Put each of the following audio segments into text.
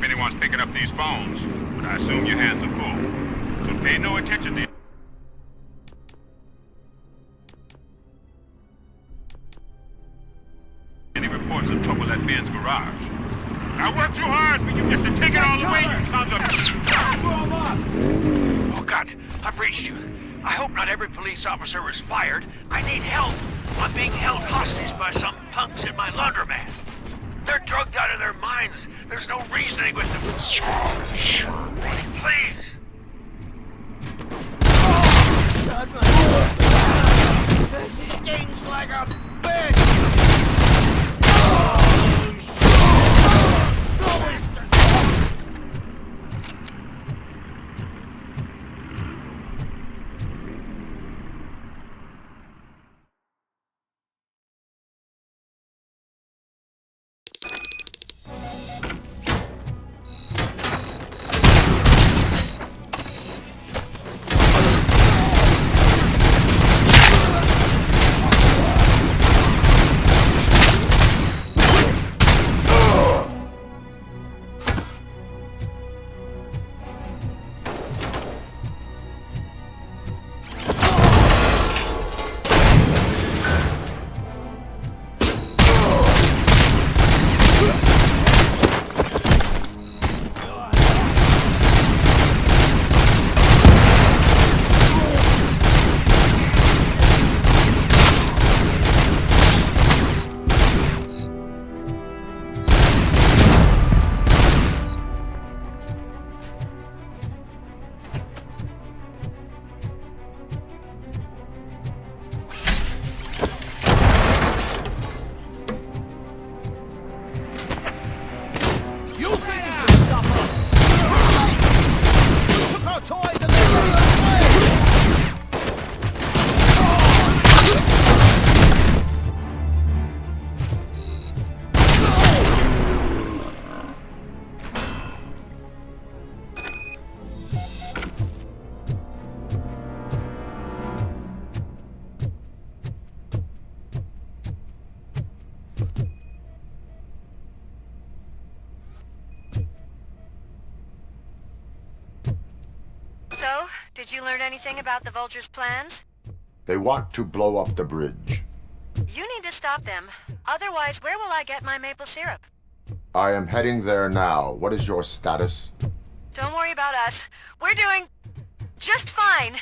anyone's picking up these phones, but I assume your hands are full. So pay no attention to any reports of trouble at Ben's garage. I worked too hard for you just to take it all away, you sons of... Oh, God, I've reached you. I hope not every police officer was fired. I need help. I'm being held hostage by some punks in my laundromat. They're drugged out of their minds. There's no reasoning with them. Please. This stings like a bitch! So, did you learn anything about the Vulture's plans? They want to blow up the bridge. You need to stop them. Otherwise, where will I get my maple syrup? I am heading there now. What is your status? Don't worry about us. We're doing just fine.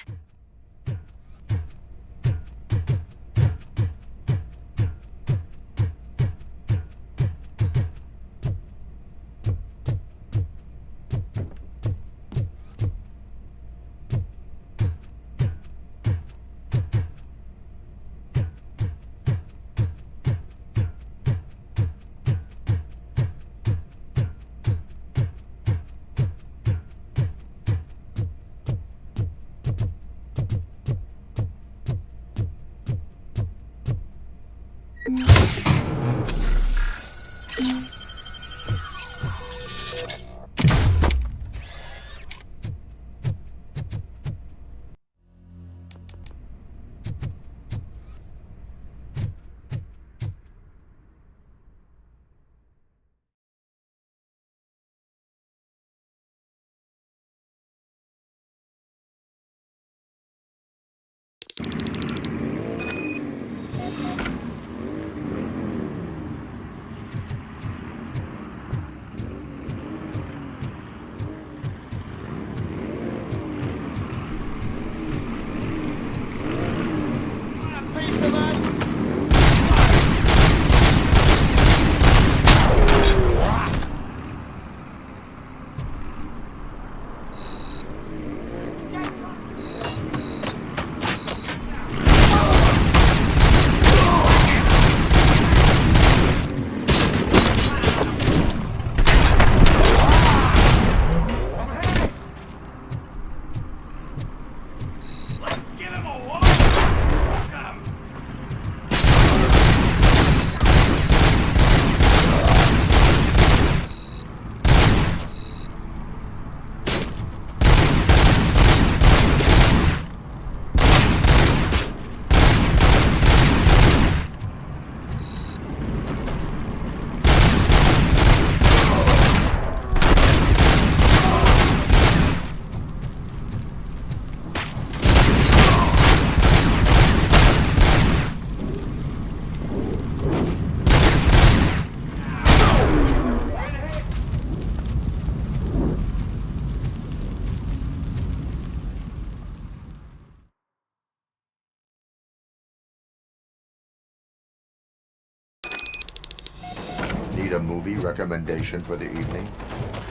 movie recommendation for the evening?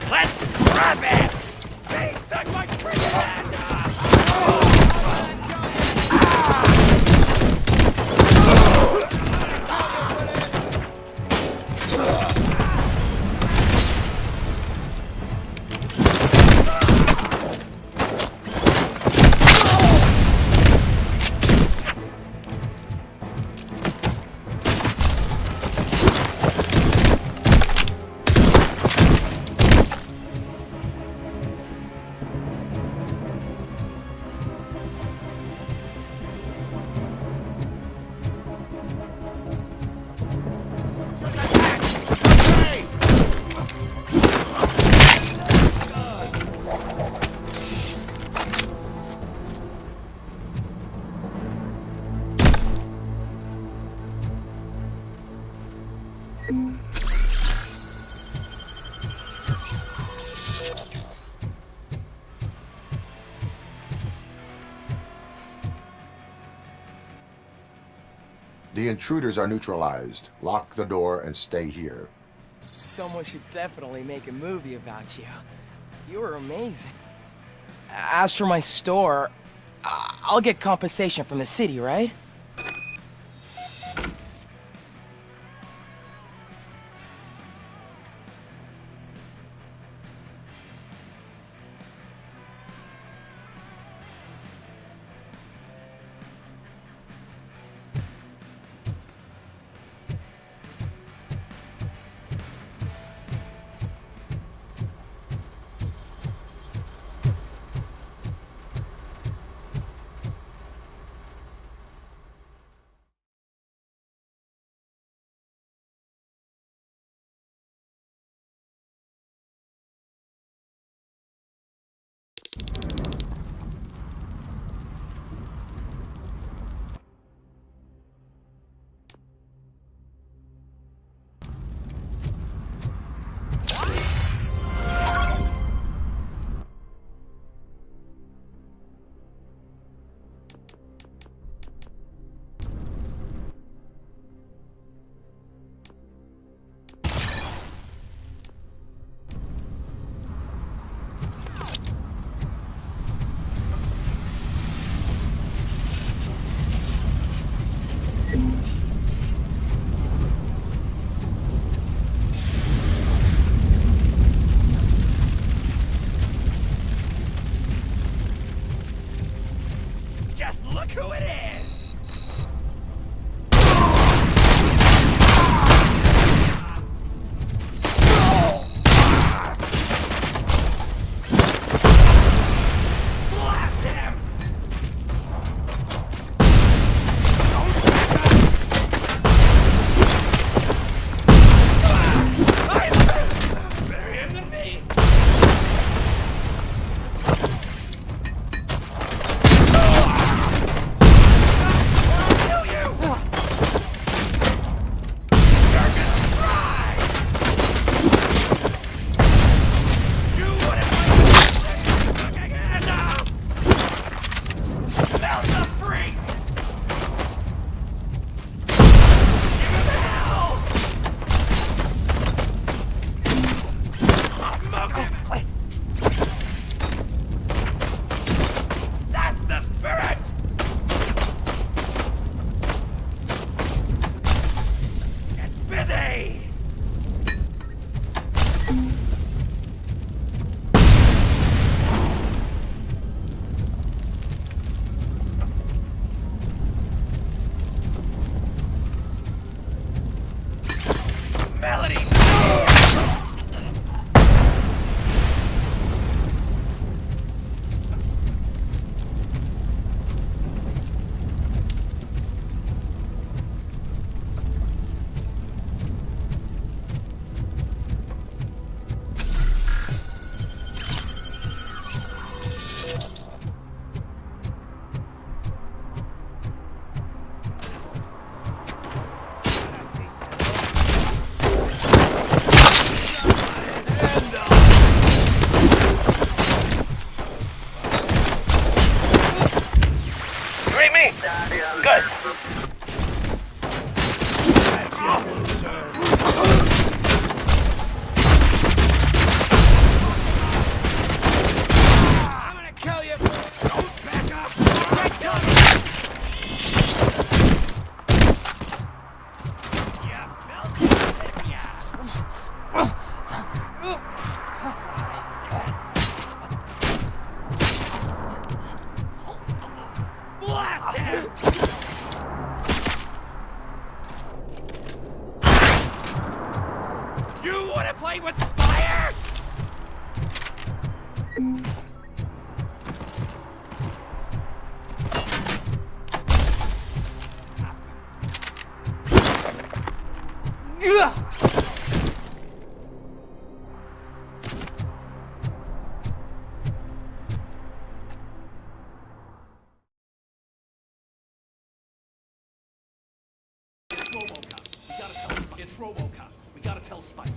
Let's scrap it! They took my freaking hand! The intruders are neutralized. Lock the door and stay here. Someone should definitely make a movie about you. You were amazing. As for my store, I'll get compensation from the city, right? It's Robocop. We gotta tell Spike.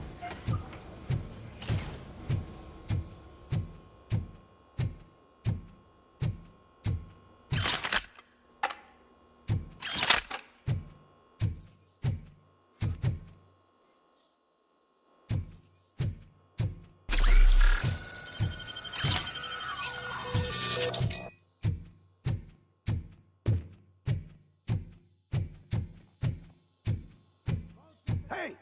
Hey!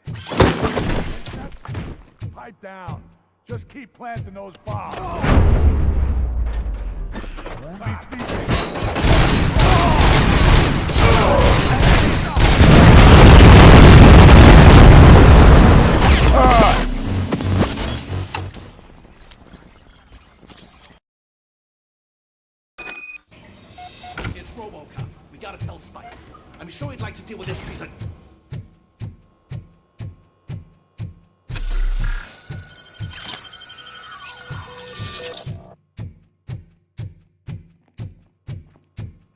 Pipe down. Just keep planting those bombs. Keep these things. It's Robocop. We gotta tell Spike. I'm sure he'd like to deal with this piece of...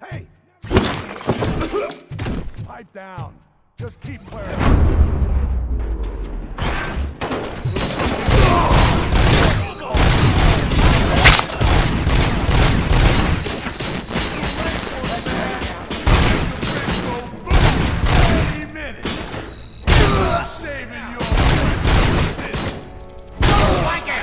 Hey! Pipe down. Just keep clearing. Any minute. Saving your city. Like it.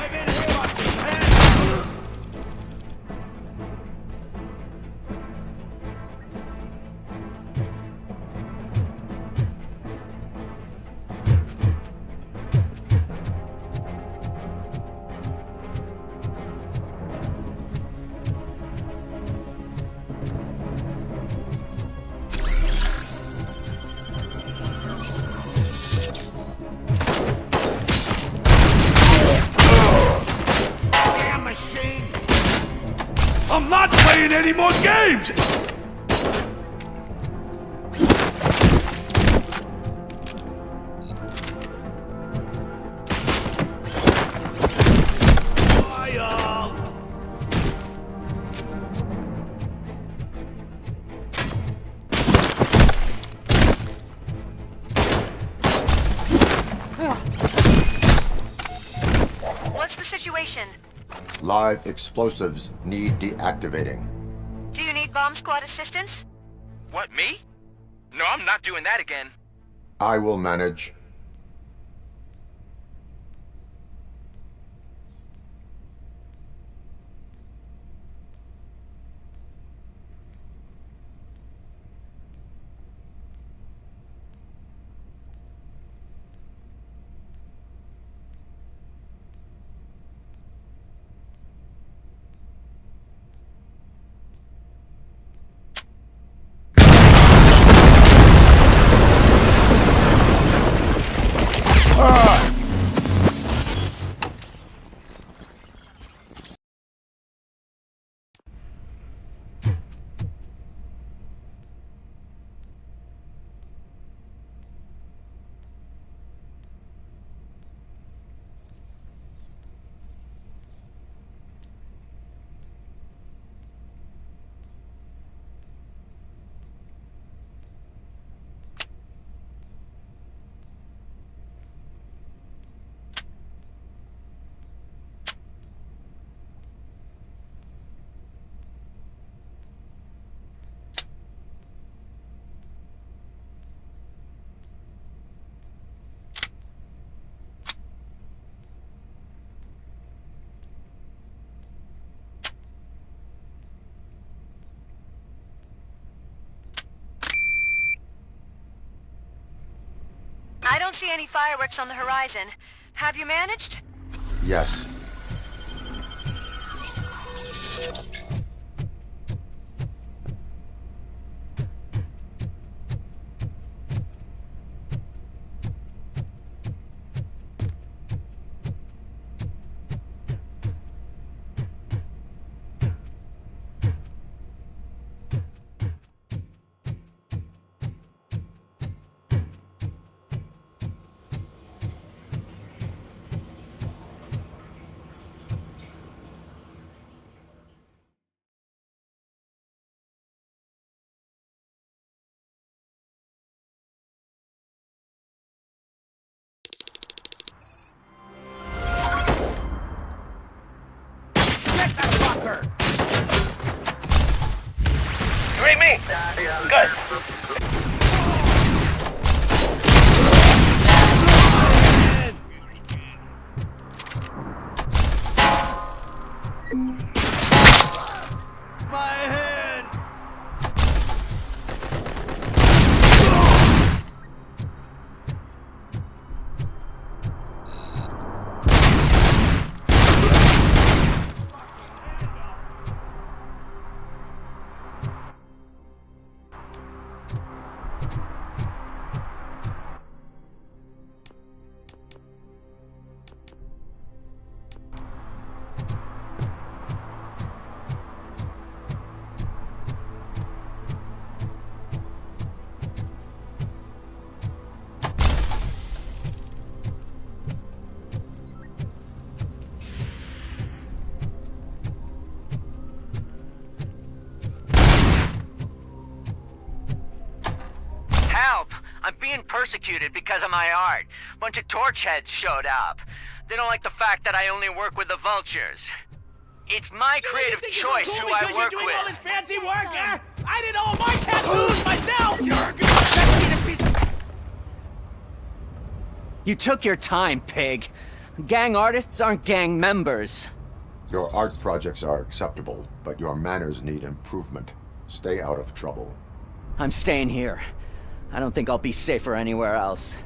Damn machine! I'm not playing any more games! Fire! What's the situation? Live explosives need deactivating. Do you need bomb squad assistance? What, me? No, I'm not doing that again. I will manage. I don't see any fireworks on the horizon. Have you managed? Yes. bunker! You read me? Good. My head! Help! I'm being persecuted because of my art. Bunch of torch heads showed up. They don't like the fact that I only work with the vultures. It's my creative choice who I work doing all this with. fancy work, eh? I did all my tattoos myself! You're gonna piece of... You took your time, pig. Gang artists aren't gang members. Your art projects are acceptable, but your manners need improvement. Stay out of trouble. I'm staying here. I don't think I'll be safer anywhere else.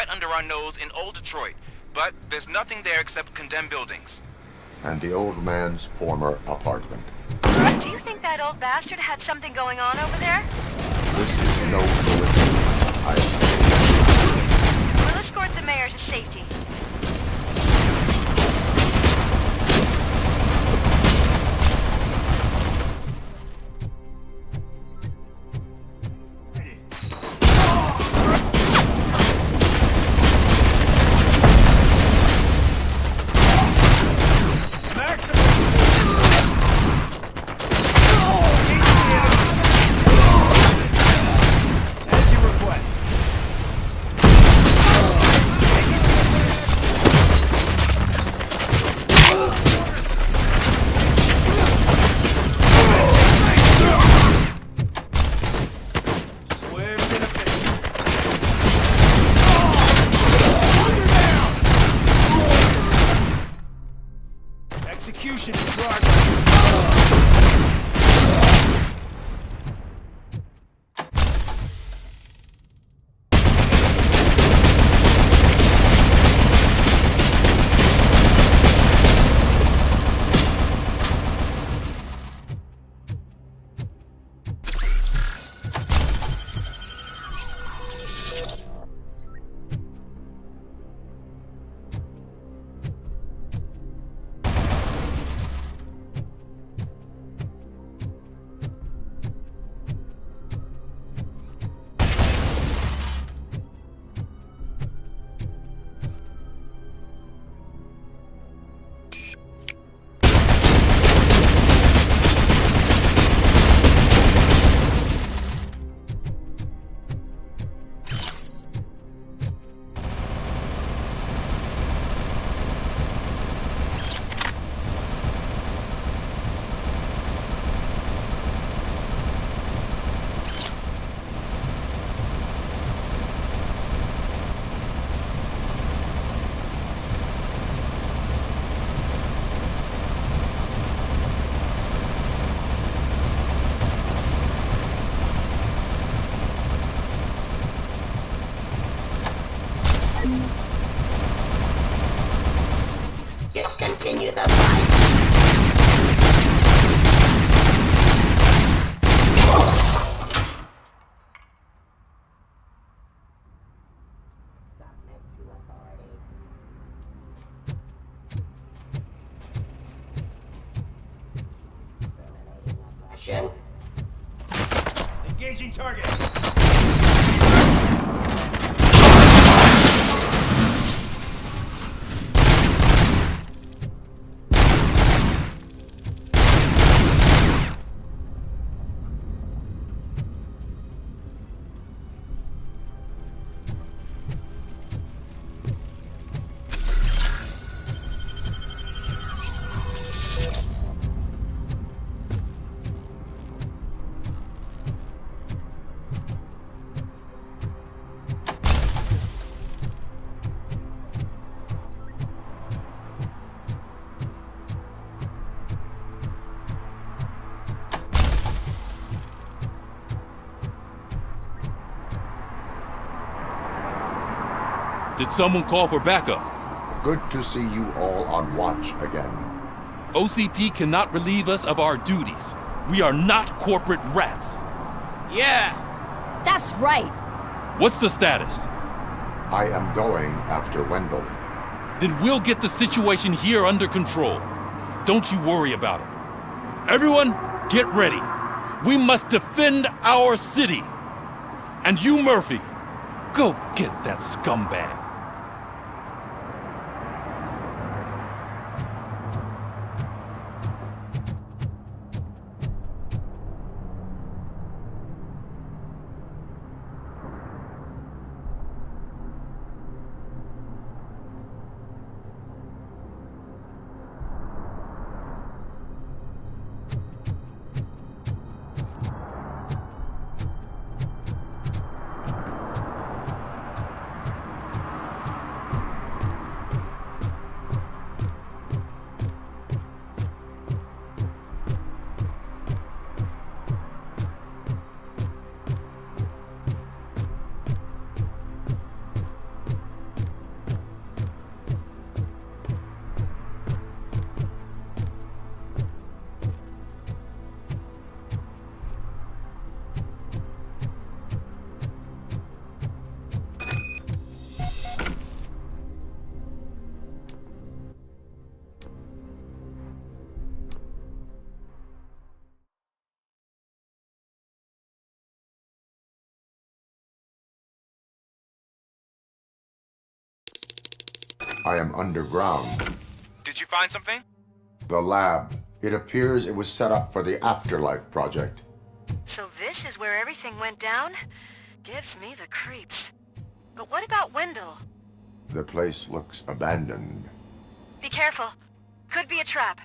right under our nose in Old Detroit, but there's nothing there except condemned buildings. And the old man's former apartment. Do you think that old bastard had something going on over there? This is no coincidence. We'll escort the mayor to safety. Execution in progress. Just continue the fight. Action. Engaging target. Did someone call for backup? Good to see you all on watch again. OCP cannot relieve us of our duties. We are not corporate rats. Yeah. That's right. What's the status? I am going after Wendell. Then we'll get the situation here under control. Don't you worry about it. Everyone, get ready. We must defend our city. And you, Murphy, go get that scumbag. I am underground. Did you find something? The lab. It appears it was set up for the Afterlife project. So this is where everything went down? Gives me the creeps. But what about Wendell? The place looks abandoned. Be careful. Could be a trap.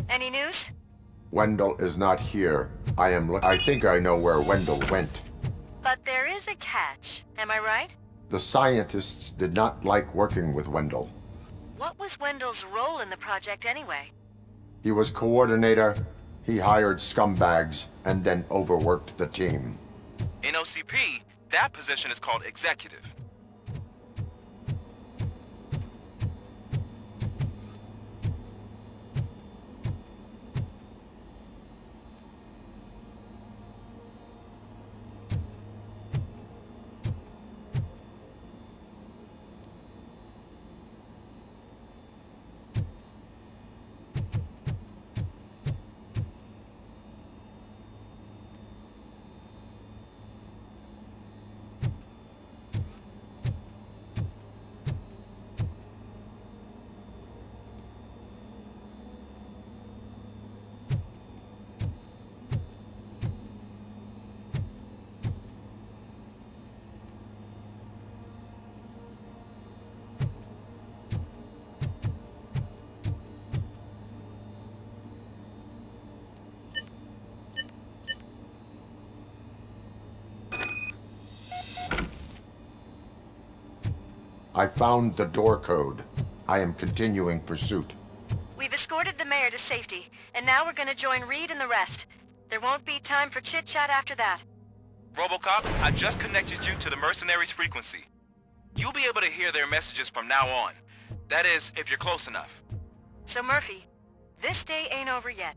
Any news? Wendell is not here. I think I know where Wendell went. But there is a catch, am I right? The scientists did not like working with Wendell. What was Wendell's role in the project anyway? He was coordinator, he hired scumbags, and then overworked the team. In OCP, that position is called executive. I found the door code. I am continuing pursuit. We've escorted the mayor to safety, and now we're gonna join Reed and the rest. There won't be time for chit-chat after that. Robocop, I just connected you to the mercenaries' frequency. You'll be able to hear their messages from now on. That is, if you're close enough. So Murphy, this day ain't over yet.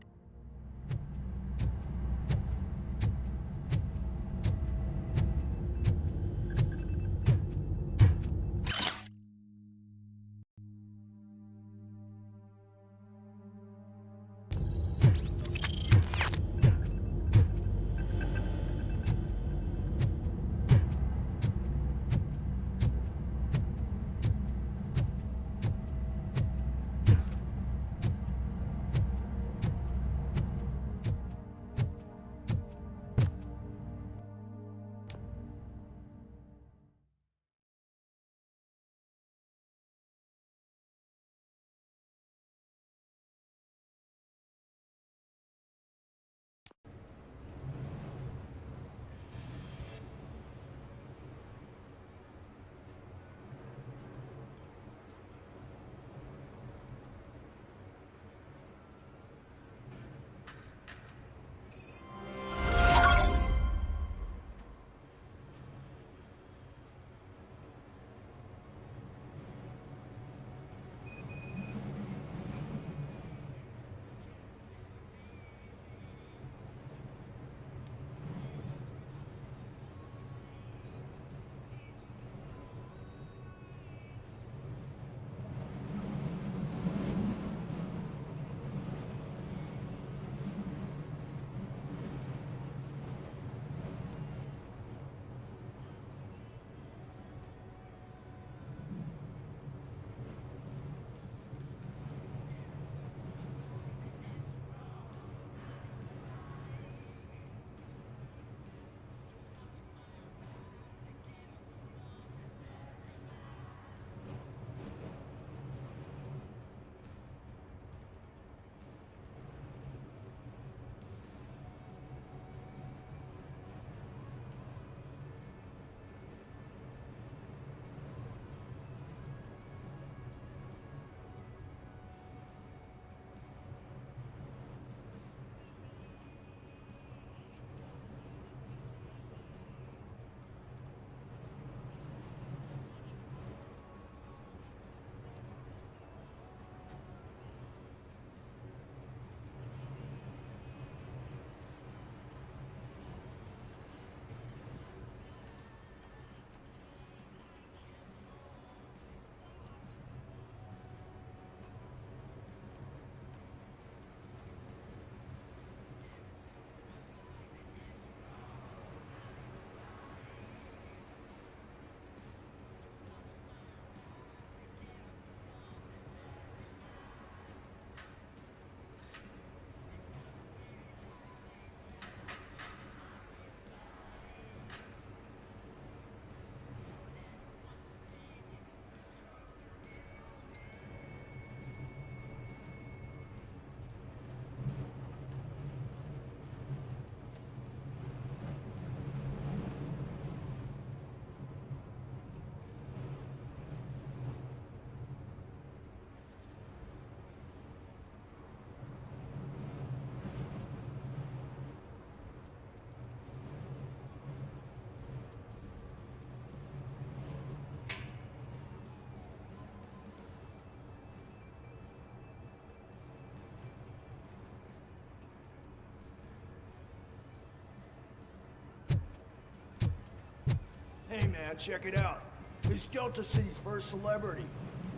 Hey man, check it out. He's Delta City's first celebrity.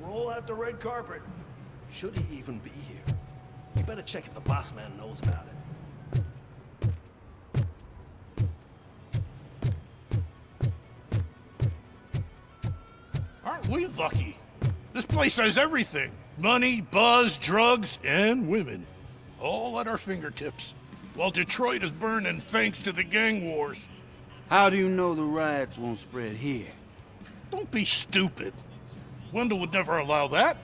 Roll out the red carpet. Should he even be here? You better check if the boss man knows about it. Aren't we lucky? This place has everything. Money, buzz, drugs, and women. All at our fingertips. While Detroit is burning thanks to the gang wars. How do you know the riots won't spread here? Don't be stupid. Wendell would never allow that.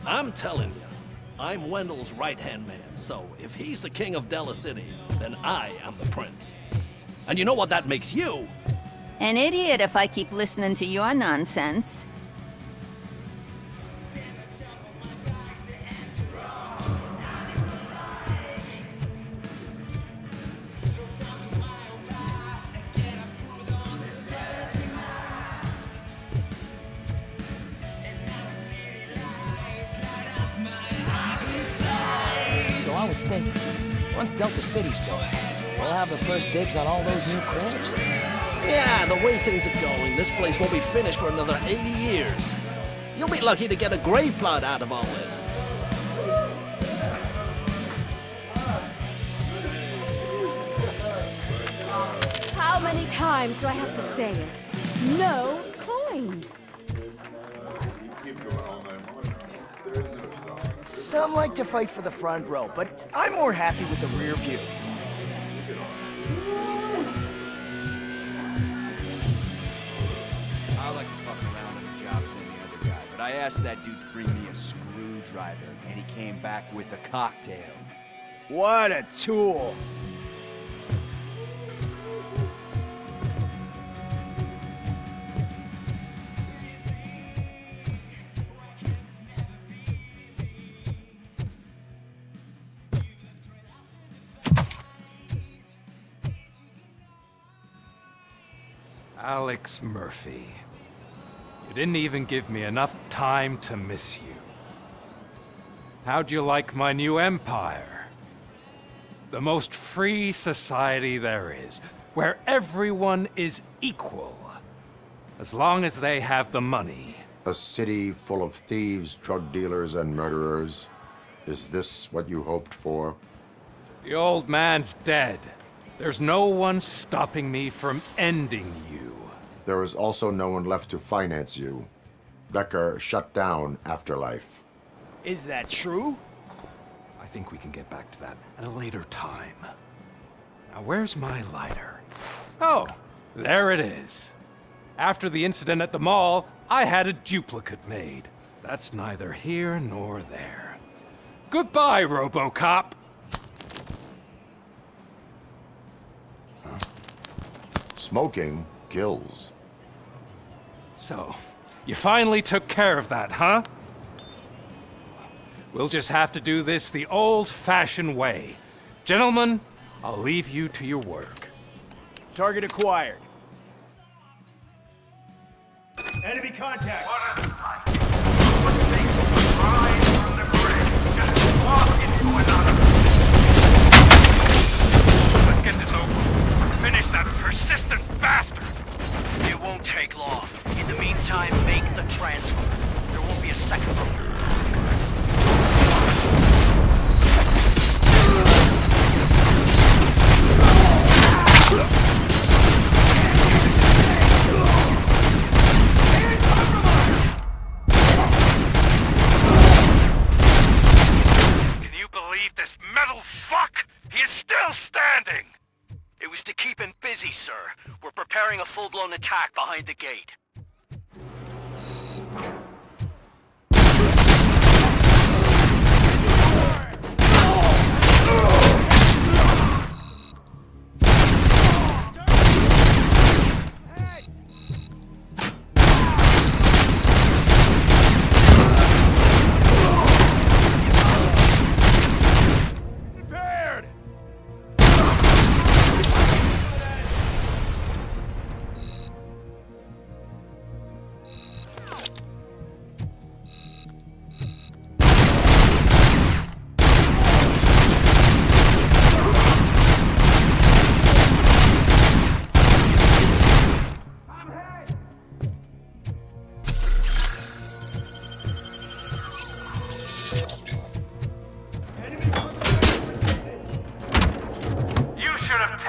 I'm telling you, I'm Wendell's right-hand man, so if he's the king of Della City, then I am the prince. And you know what that makes you? An idiot if I keep listening to your nonsense. So I was thinking, once Delta City's built, we'll have the first dibs on all those new cribs. Yeah, the way things are going, this place won't be finished for another 80 years. You'll be lucky to get a grave plot out of all this. How many times do I have to say it? No coins. Some like to fight for the front row, but I'm more happy with the rear view. I like to fuck around on the job as any other guy, but I asked that dude to bring me a screwdriver, and he came back with a cocktail. What a tool! Alex Murphy. You didn't even give me enough time to miss you. How'd you like my new empire? The most free society there is, where everyone is equal, as long as they have the money. A city full of thieves, drug dealers, and murderers. Is this what you hoped for? The old man's dead. There's no one stopping me from ending you. There is also no one left to finance you. Becker shut down Afterlife. Is that true? I think we can get back to that at a later time. Now, where's my lighter? Oh, there it is. After the incident at the mall, I had a duplicate made. That's neither here nor there. Goodbye, Robocop! Smoking kills. So, you finally took care of that, huh? We'll just have to do this the old-fashioned way. Gentlemen, I'll leave you to your work. Target acquired. Enemy contact! Let's get this over. Finish that persistent bastard! It won't take long. In the meantime, make the transfer. There won't be a second from you. Can you believe this metal fuck? He is still standing! It was to keep him busy, sir. We're preparing a full-blown attack behind the gate.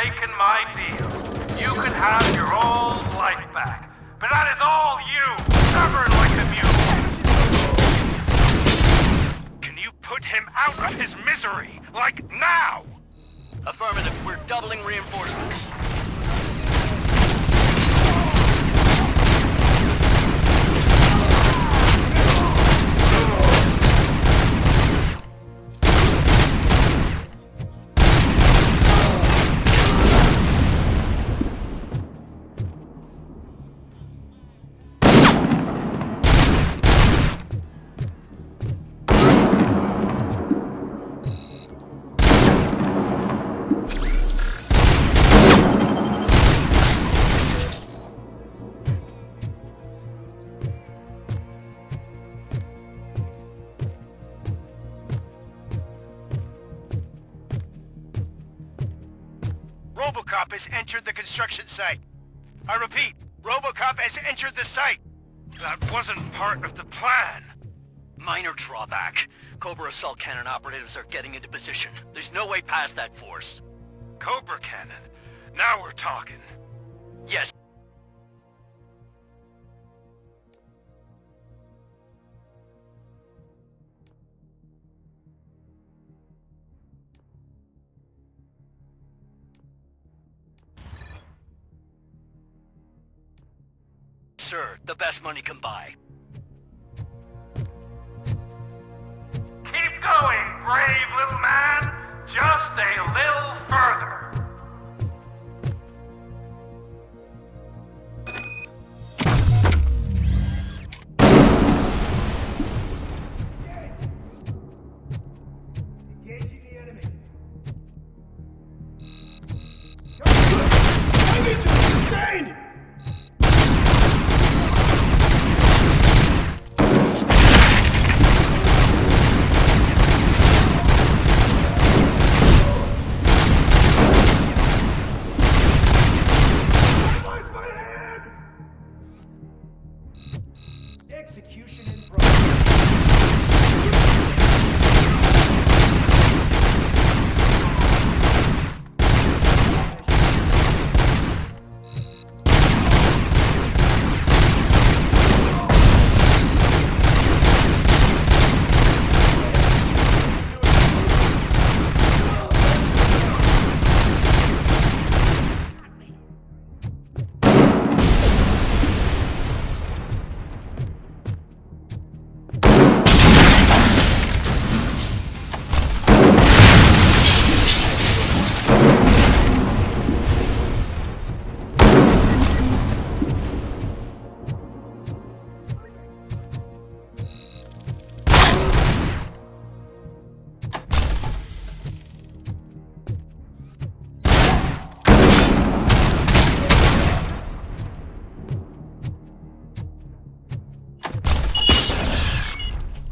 taken my deal. You can have your old life back. But that is all you, stubborn like a mule. Can you put him out of his misery? Like now? Affirmative. We're doubling reinforcements. Robocop has entered the construction site. I repeat, Robocop has entered the site. That wasn't part of the plan. Minor drawback. Cobra assault cannon operatives are getting into position. There's no way past that force. Cobra cannon? Now we're talking. Yes. Sir, the best money can buy. Keep going, brave little man. Just a little further. Engaging the enemy. Sustained! Execution in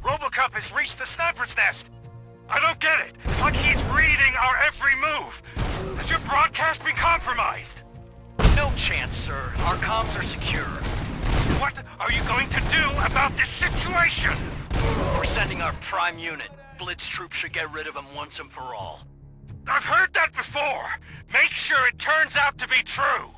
Robocop has reached the sniper's nest! I don't get it! It's like he's reading our every move! Has your broadcast been compromised? No chance, sir. Our comms are secure. What are you going to do about this situation? We're sending our prime unit. Blitz troops should get rid of him once and for all. I've heard that before! Make sure it turns out to be true!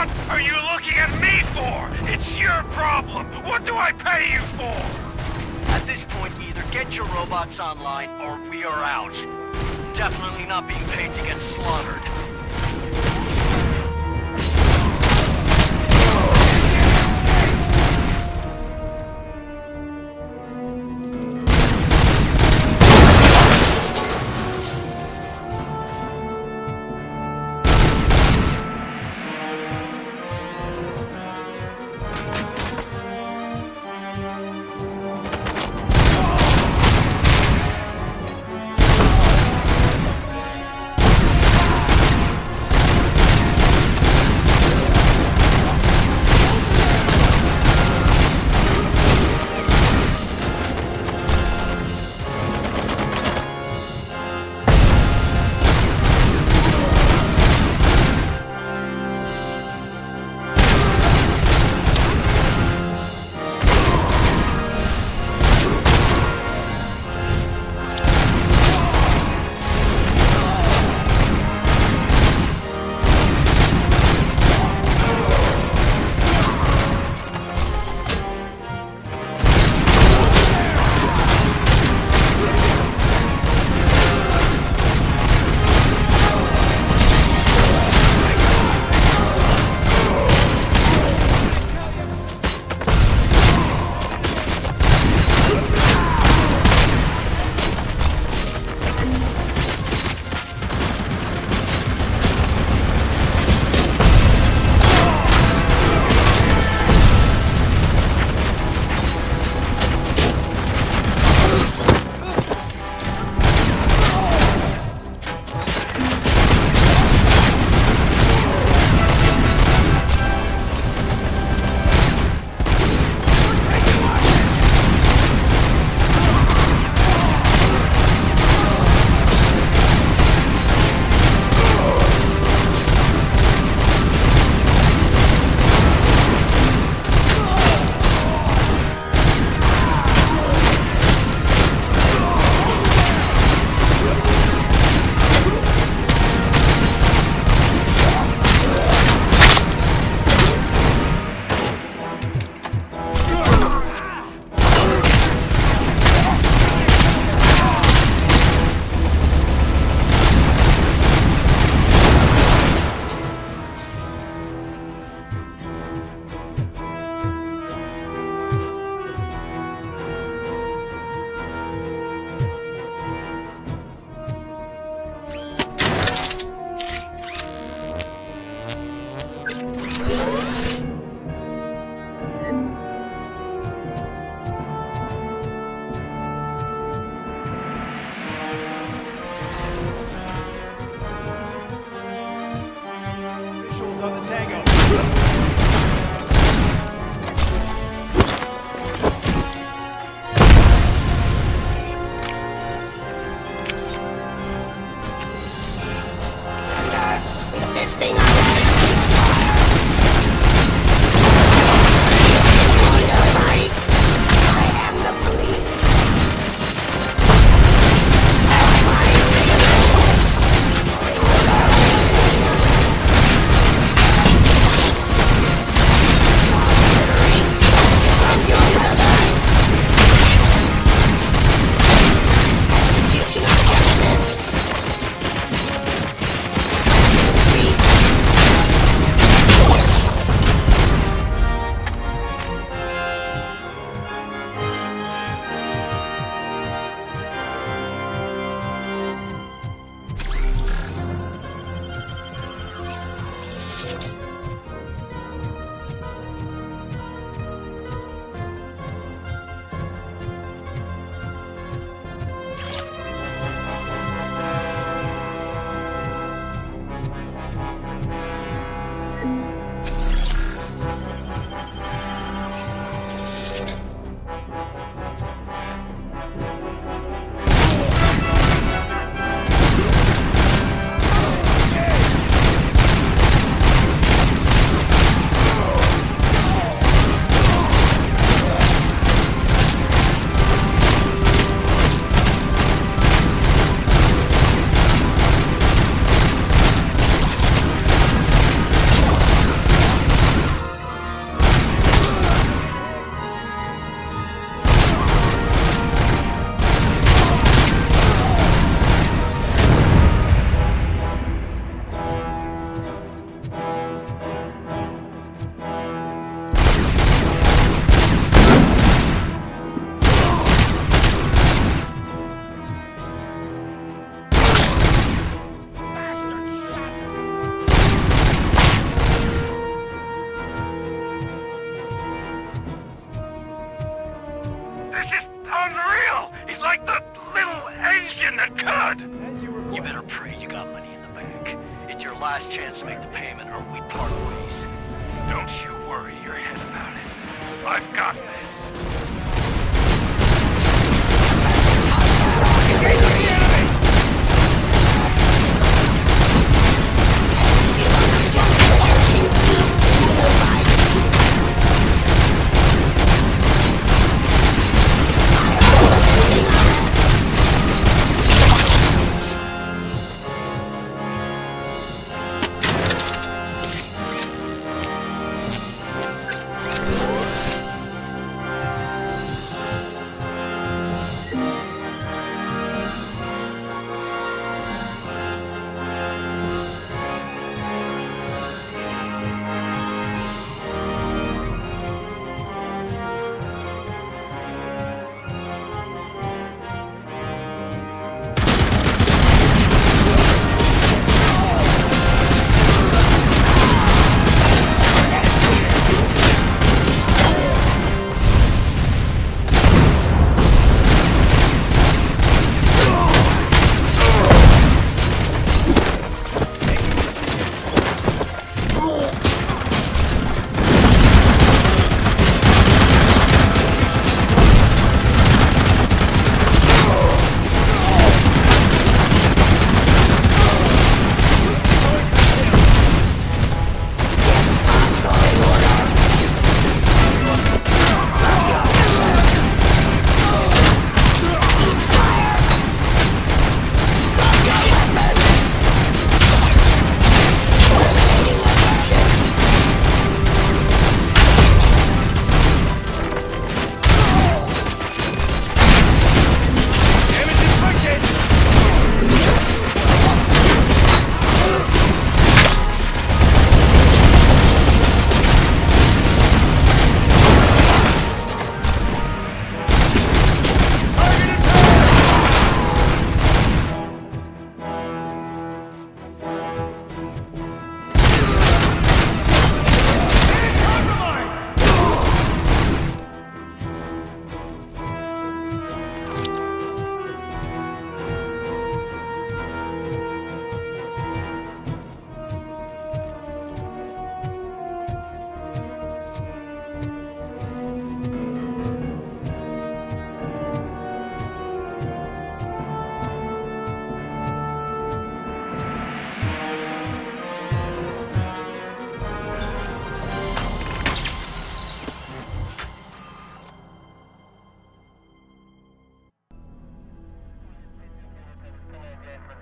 What are you looking at me for? It's your problem. What do I pay you for? At this point, either get your robots online or we are out. Definitely not being paid to get slaughtered. last chance to make the payment or we part ways. Don't you worry your head about it. I've got this.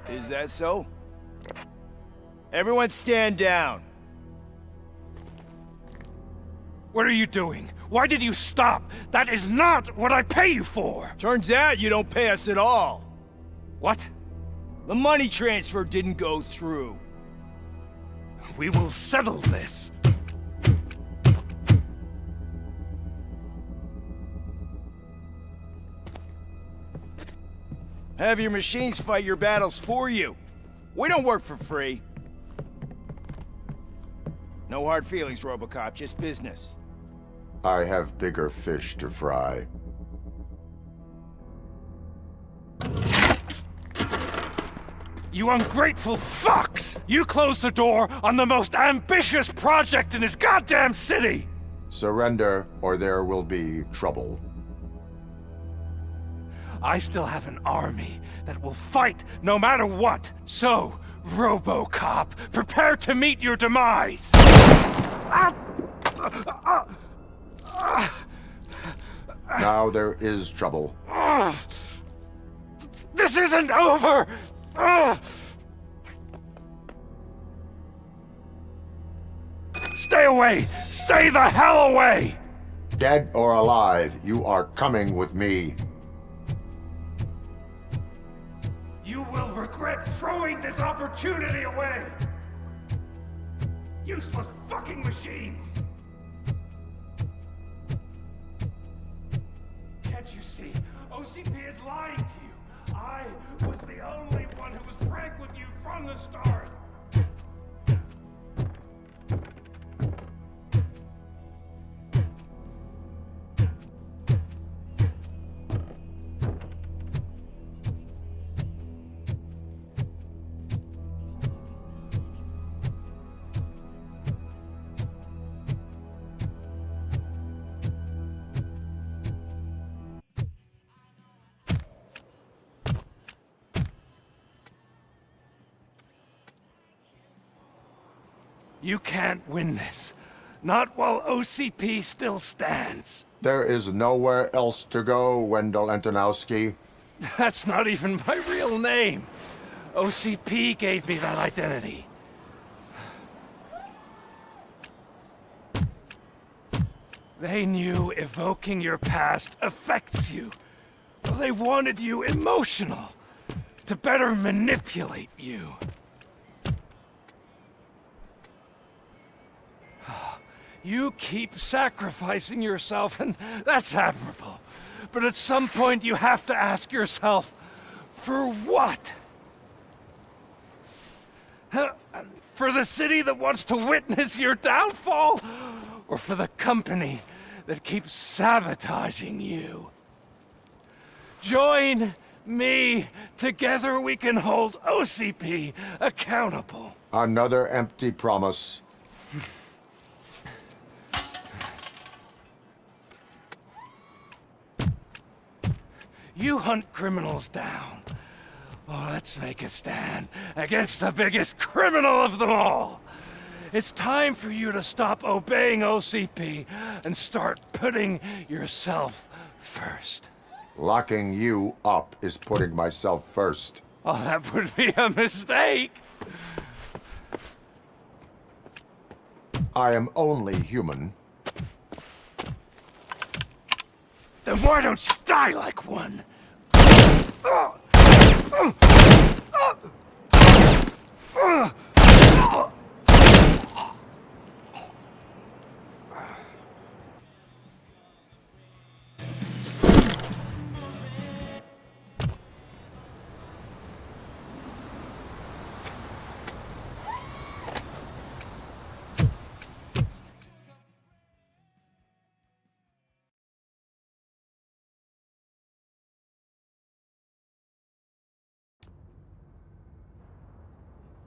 Is that so? Everyone stand down. What are you doing? Why did you stop? That is not what I pay you for! Turns out you don't pay us at all. What? The money transfer didn't go through. We will settle this. Have your machines fight your battles for you. We don't work for free. No hard feelings, Robocop, just business. I have bigger fish to fry. You ungrateful fucks! You closed the door on the most ambitious project in this goddamn city! Surrender, or there will be trouble. I still have an army that will fight no matter what. So, Robocop, prepare to meet your demise! Now there is trouble. This isn't over! Stay away! Stay the hell away! Dead or alive, you are coming with me. You will regret throwing this opportunity away! Useless fucking machines! Can't you see? OCP is lying to you! I was the only one who was frank with you from the start! You can't win this. Not while OCP still stands. There is nowhere else to go, Wendell Antonowski. That's not even my real name. OCP gave me that identity. They knew evoking your past affects you. They wanted you emotional, to better manipulate you. You keep sacrificing yourself, and that's admirable. But at some point you have to ask yourself, for what? For the city that wants to witness your downfall? Or for the company that keeps sabotaging you? Join me. Together we can hold OCP accountable. Another empty promise. You hunt criminals down. Oh, let's make a stand against the biggest criminal of them all. It's time for you to stop obeying OCP and start putting yourself first. Locking you up is putting myself first. Oh, that would be a mistake. I am only human. Then why don't you die like one?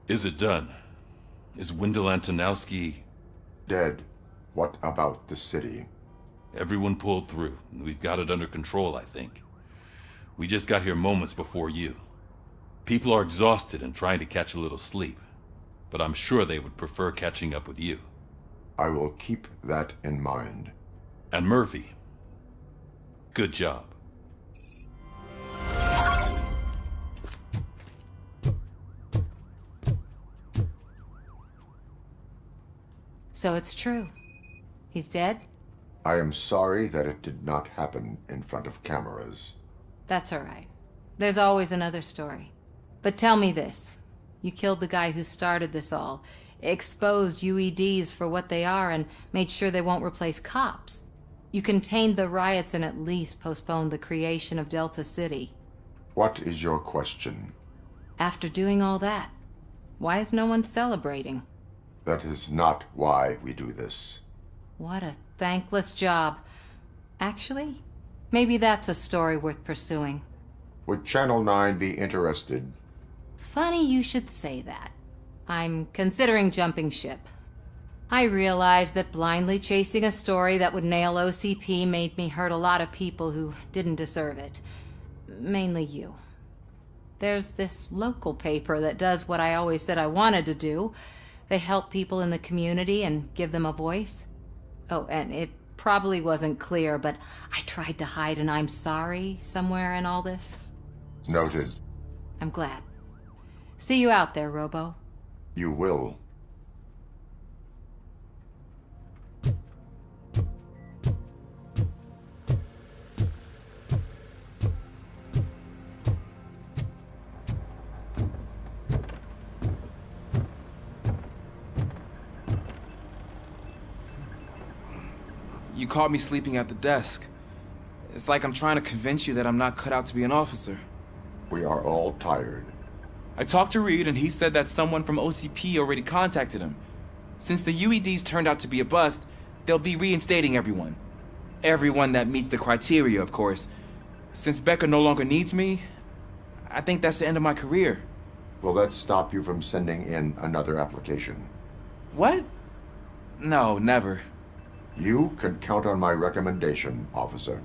Is it done? Is Wendell Antonowski... dead? What about the city? Everyone pulled through. We've got it under control, I think. We just got here moments before you. People are exhausted and trying to catch a little sleep. But I'm sure they would prefer catching up with you. I will keep that in mind. And Murphy, good job. So it's true. He's dead? I am sorry that it did not happen in front of cameras. That's all right. There's always another story. But tell me this. You killed the guy who started this all, exposed UEDs for what they are, and made sure they won't replace cops. You contained the riots and at least postponed the creation of Delta City. What is your question? After doing all that, why is no one celebrating? That is not why we do this. What a thankless job. Actually, maybe that's a story worth pursuing. Would Channel 9 be interested? Funny you should say that. I'm considering jumping ship. I realized that blindly chasing a story that would nail OCP made me hurt a lot of people who didn't deserve it. Mainly you. There's this local paper that does what I always said I wanted to do. They help people in the community and give them a voice. Oh, and it probably wasn't clear, but I tried to hide an I'm sorry somewhere in all this. Noted. I'm glad. See you out there, Robo. You will. You caught me sleeping at the desk. It's like I'm trying to convince you that I'm not cut out to be an officer. We are all tired. I talked to Reed and he said that someone from OCP already contacted him. Since the UEDs turned out to be a bust, they'll be reinstating everyone. Everyone that meets the criteria, of course. Since Becca no longer needs me, I think that's the end of my career. Will that stop you from sending in another application? What? No, never. You can count on my recommendation, officer.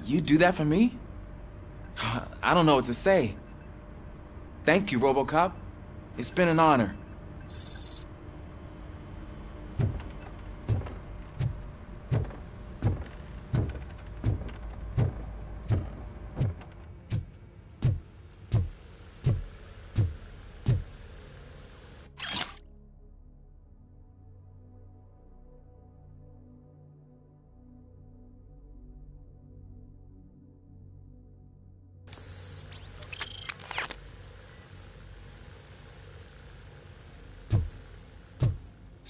You do that for me? I don't know what to say. Thank you, Robocop. It's been an honor.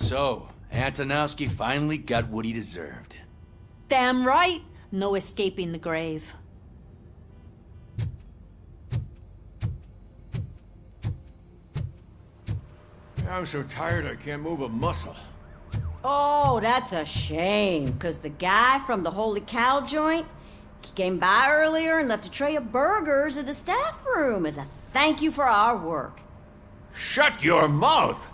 So, Antonowski finally got what he deserved. Damn right. No escaping the grave. I'm so tired I can't move a muscle. Oh, that's a shame, because the guy from the Holy Cow joint, he came by earlier and left a tray of burgers in the staff room as a thank you for our work. Shut your mouth!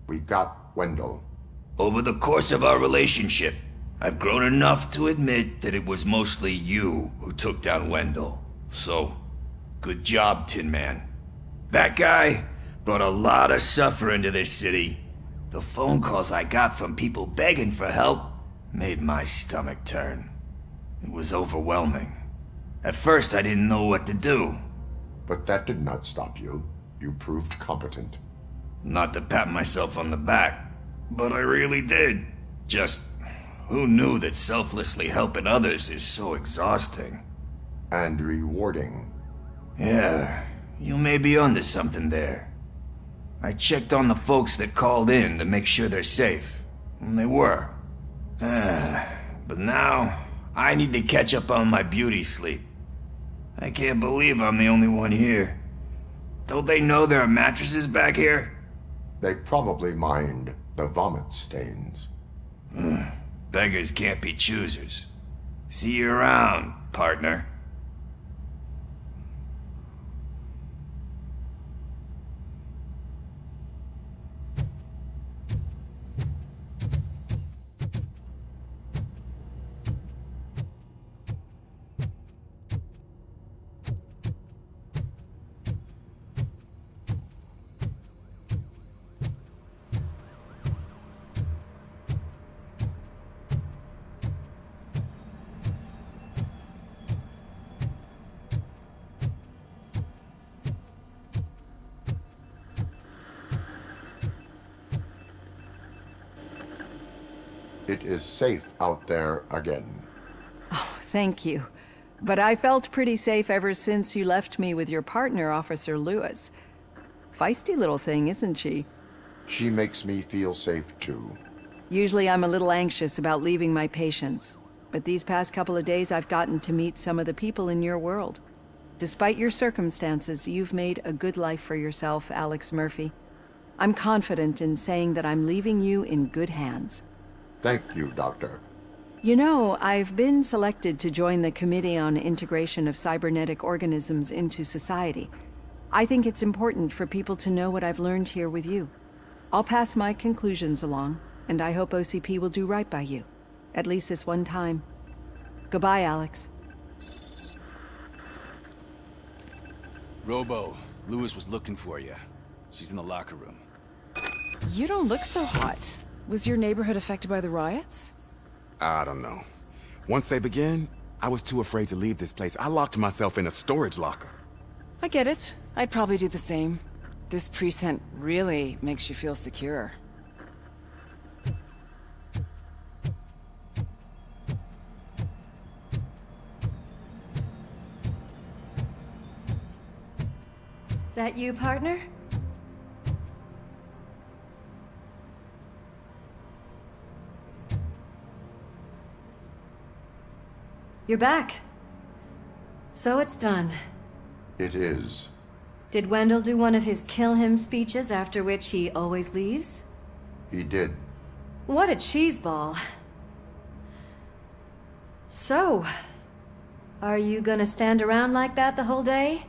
We got Wendell. Over the course of our relationship, I've grown enough to admit that it was mostly you who took down Wendell. So, good job, Tin Man. That guy brought a lot of suffering to this city. The phone calls I got from people begging for help made my stomach turn. It was overwhelming. At first, I didn't know what to do. But that did not stop you. You proved competent. Not to pat myself on the back, but I really did. Just, who knew that selflessly helping others is so exhausting? And rewarding. Yeah, you may be onto something there. I checked on the folks that called in to make sure they're safe, and they were. But now, I need to catch up on my beauty sleep. I can't believe I'm the only one here. Don't they know there are mattresses back here? They probably mind the vomit stains. Beggars can't be choosers. See you around, partner. It is safe out there again. Oh, thank you. But I felt pretty safe ever since you left me with your partner, Officer Lewis. Feisty little thing, isn't she? She makes me feel safe too. Usually I'm a little anxious about leaving my patients, but these past couple of days I've gotten to meet some of the people in your world. Despite your circumstances, you've made a good life for yourself, Alex Murphy. I'm confident in saying that I'm leaving you in good hands. Thank you, Doctor. You know, I've been selected to join the Committee on Integration of Cybernetic Organisms into Society. I think it's important for people to know what I've learned here with you. I'll pass my conclusions along, and I hope OCP will do right by you. At least this one time. Goodbye, Alex. Robo, Lewis was looking for you. She's in the locker room. You don't look so hot. Was your neighborhood affected by the riots? I don't know. Once they began, I was too afraid to leave this place. I locked myself in a storage locker. I get it. I'd probably do the same. This precinct really makes you feel secure. That you, partner? You're back. So it's done. It is. Did Wendell do one of his kill him speeches after which he always leaves? He did. What a cheeseball. So, are you gonna stand around like that the whole day?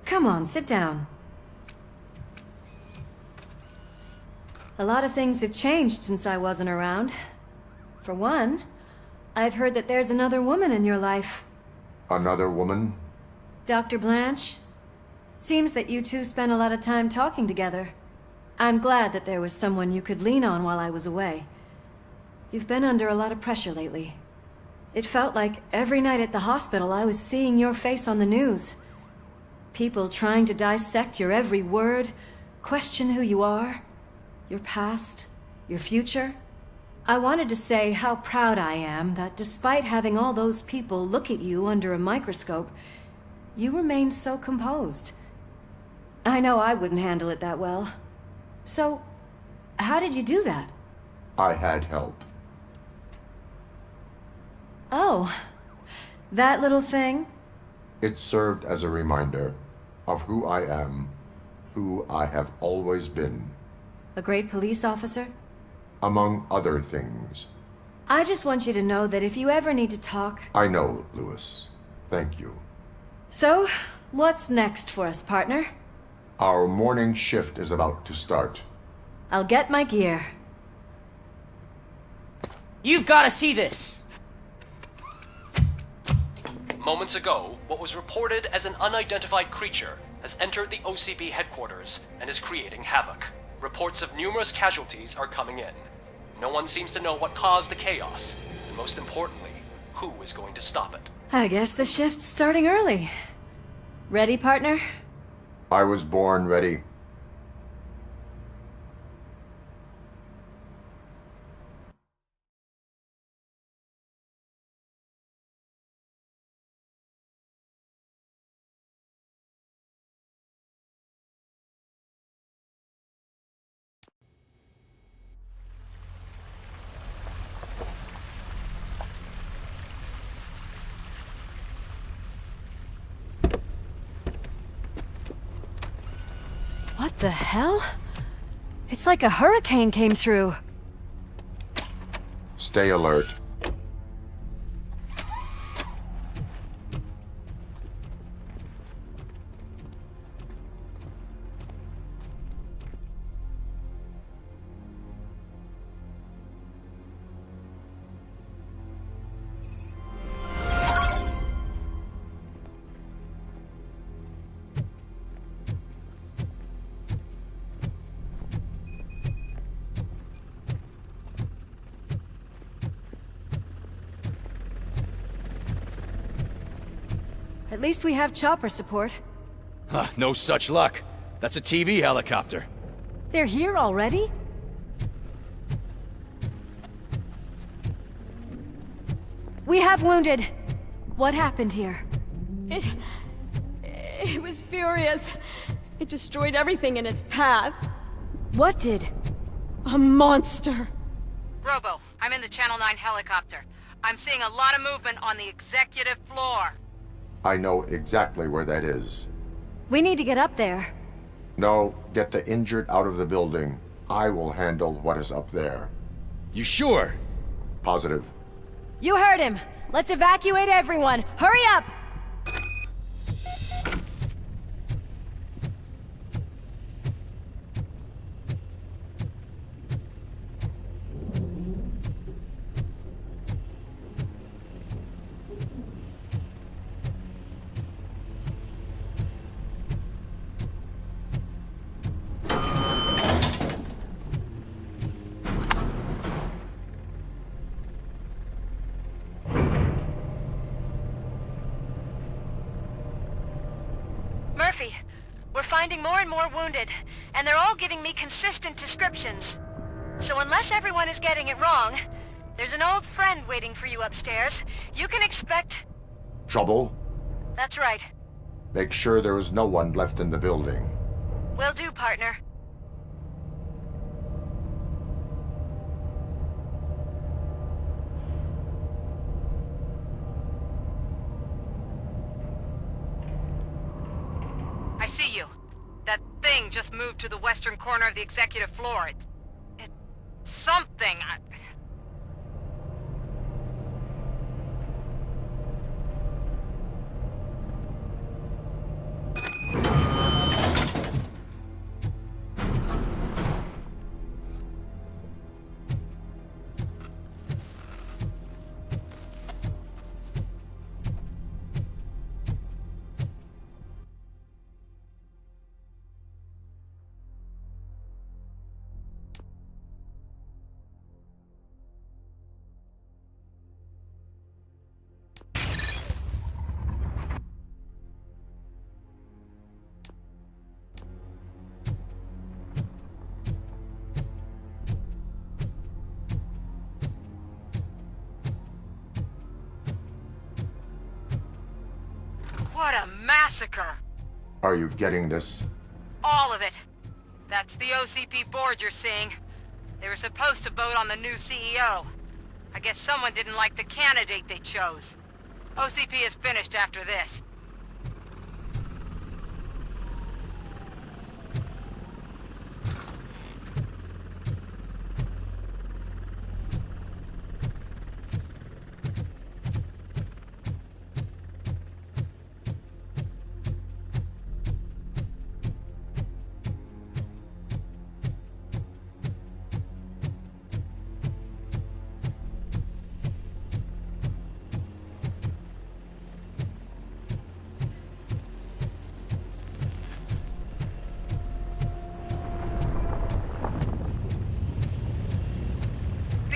Come on, sit down. A lot of things have changed since I wasn't around. For one, I've heard that there's another woman in your life. Another woman? Dr. Blanche? Seems that you two spent a lot of time talking together. I'm glad that there was someone you could lean on while I was away. You've been under a lot of pressure lately. It felt like every night at the hospital I was seeing your face on the news. People trying to dissect your every word, question who you are, your past, your future. I wanted to say how proud I am that despite having all those people look at you under a microscope, you remain so composed. I know I wouldn't handle it that well. So, how did you do that? I had help. Oh, that little thing? It served as a reminder of who I am, who I have always been. A great police officer? Among other things. I just want you to know that if you ever need to talk... I know, Lewis. Thank you. So, what's next for us, partner? Our morning shift is about to start. I'll get my gear. You've got to see this! Moments ago, what was reported as an unidentified creature has entered the OCP headquarters and is creating havoc. Reports of numerous casualties are coming in. No one seems to know what caused the chaos, and most importantly, who is going to stop it. I guess the shift's starting early. Ready, partner? I was born ready. What the hell? It's like a hurricane came through. Stay alert. At least we have chopper support. Huh, no such luck. That's a TV helicopter. They're here already? We have wounded. What happened here? It was furious. It destroyed everything in its path. What did? A monster. Robo, I'm in the Channel 9 helicopter. I'm seeing a lot of movement on the executive floor. I know exactly where that is. We need to get up there. No, get the injured out of the building. I will handle what is up there. You sure? Positive. You heard him. Let's evacuate everyone. Hurry up! Murphy, we're finding more and more wounded, and they're all giving me consistent descriptions. So unless everyone is getting it wrong, there's an old friend waiting for you upstairs. You can expect... Trouble? That's right. Make sure there is no one left in the building. Will do, partner. I see you. That thing just moved to the western corner of the executive floor. It's something. What a massacre! Are you getting this? All of it. That's the OCP board you're seeing. They were supposed to vote on the new CEO. I guess someone didn't like the candidate they chose. OCP is finished after this.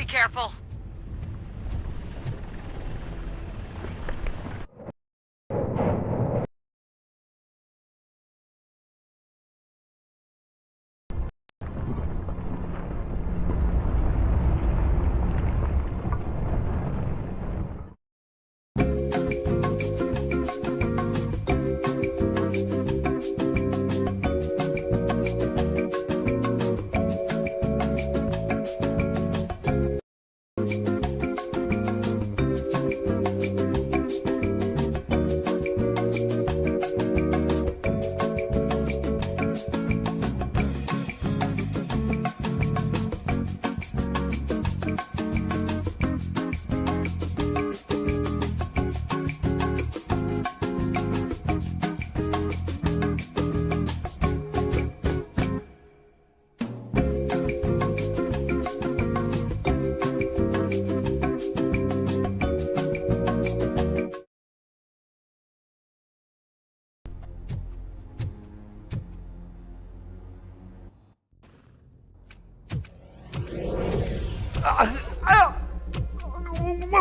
Careful.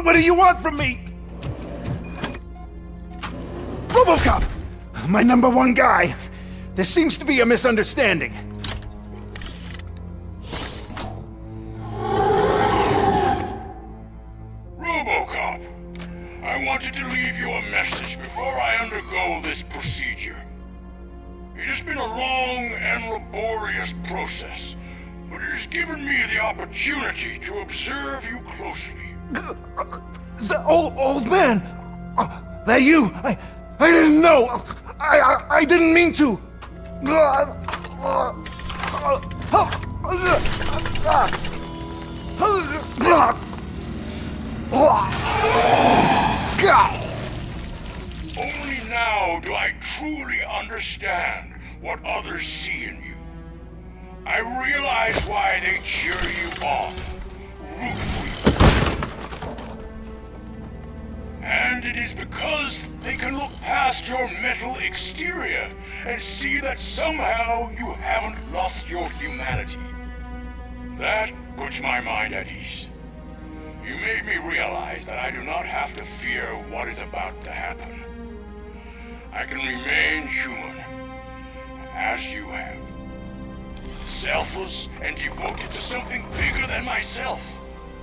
What do you want from me? Robocop! My #1 guy. There seems to be a misunderstanding. Robocop, I wanted to leave you a message before I undergo this procedure. It has been a long and laborious process, but it has given me the opportunity to observe you closely. The old man! That you! I didn't know! I didn't mean to! Only now do I truly understand what others see in you. I realize why they cheer you on, root for you. And it is because they can look past your metal exterior and see that somehow you haven't lost your humanity. That puts my mind at ease. You made me realize that I do not have to fear what is about to happen. I can remain human, as you have. Selfless and devoted to something bigger than myself.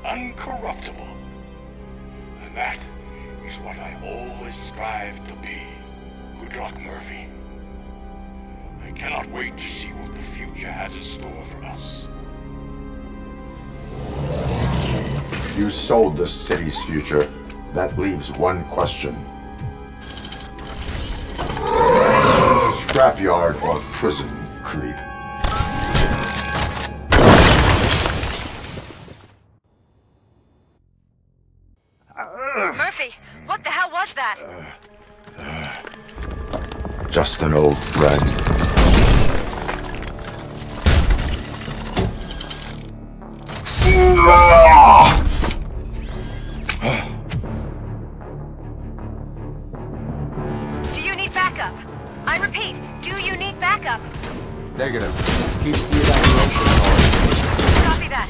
Uncorruptible. And that is what I always strive to be. Good luck, Murphy. I cannot wait to see what the future has in store for us. You sold the city's future. That leaves one question. Scrapyard or prison, creep? Murphy, what the hell was that? Just an old friend. Do you need backup? I repeat, do you need backup? Negative. Keep the evacuation going. Copy that.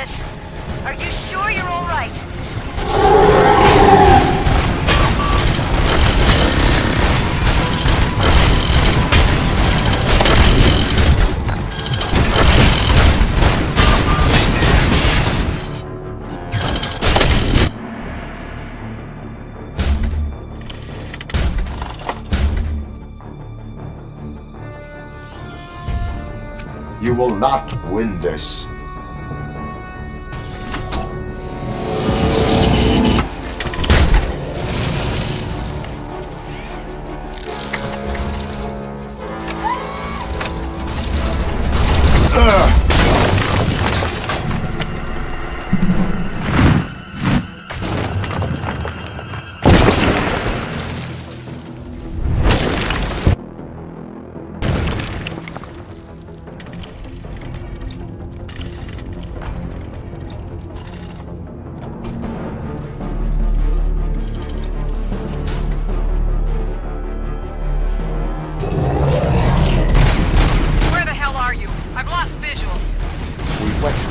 Lewis. Are you sure you're all right? You will not win this.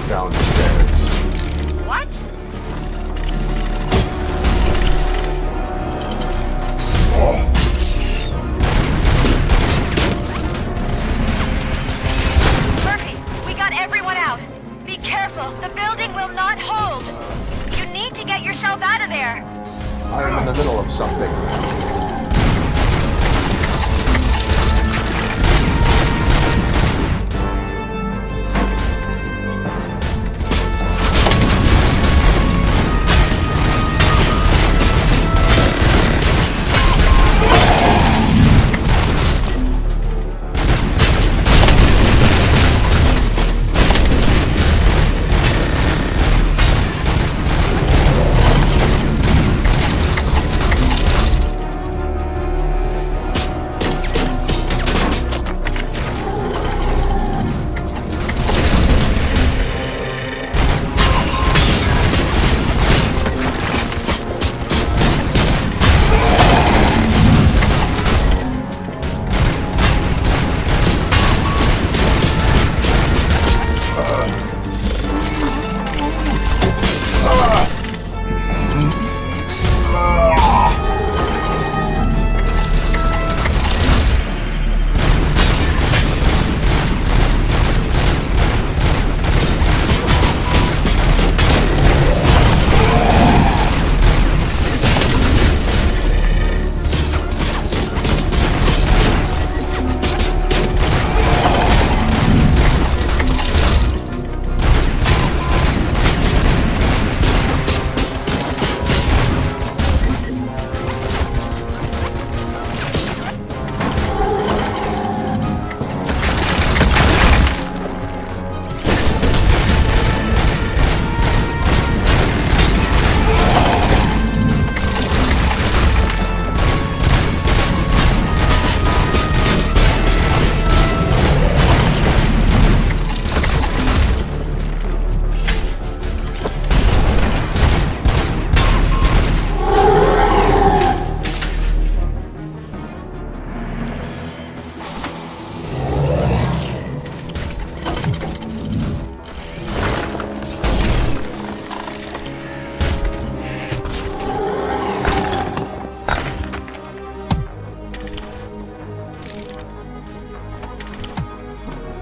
Downstairs. What? Murphy, we got everyone out. Be careful, the building will not hold. You need to get yourself out of there. I am in the middle of something.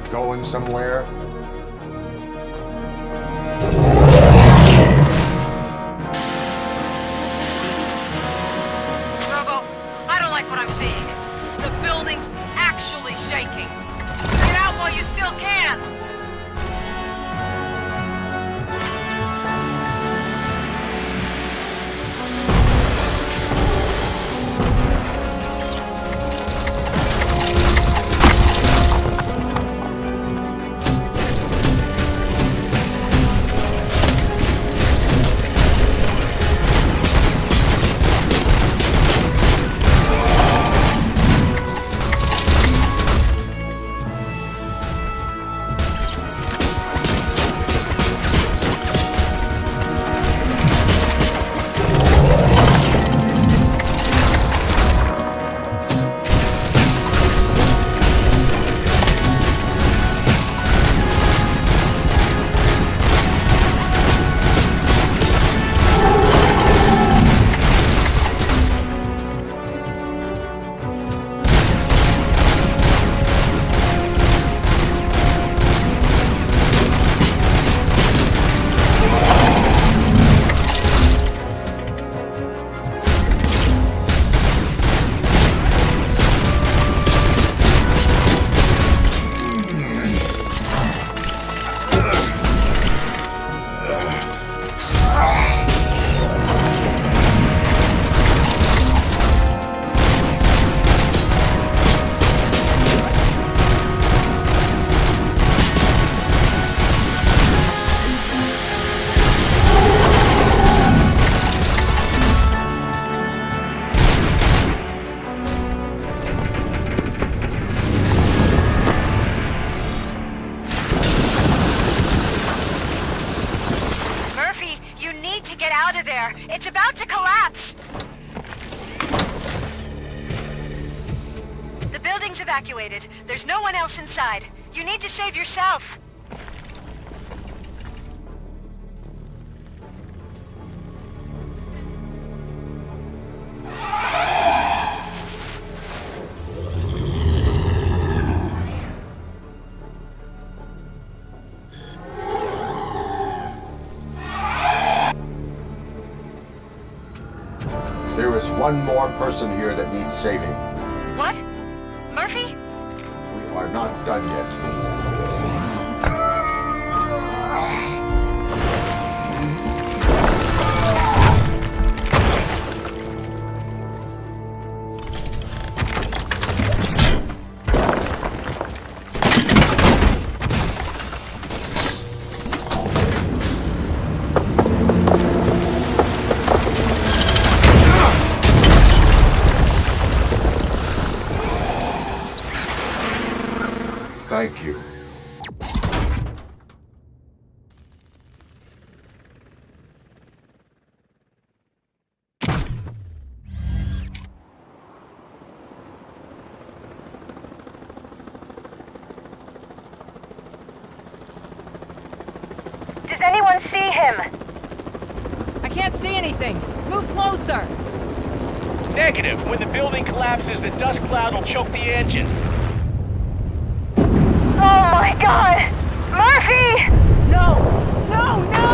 Going somewhere? Robo, I don't like what I'm seeing. The building's actually shaking. Get out while you still can! out of there! It's about to collapse! The building's evacuated. There's no one else inside. You need to save yourself. There is one more person here that needs saving. What? Murphy? We are not done yet. Thank you. Does anyone see him? I can't see anything. Move closer. Negative. When the building collapses, the dust cloud will choke the engine. Oh my god! Murphy! No! No, no!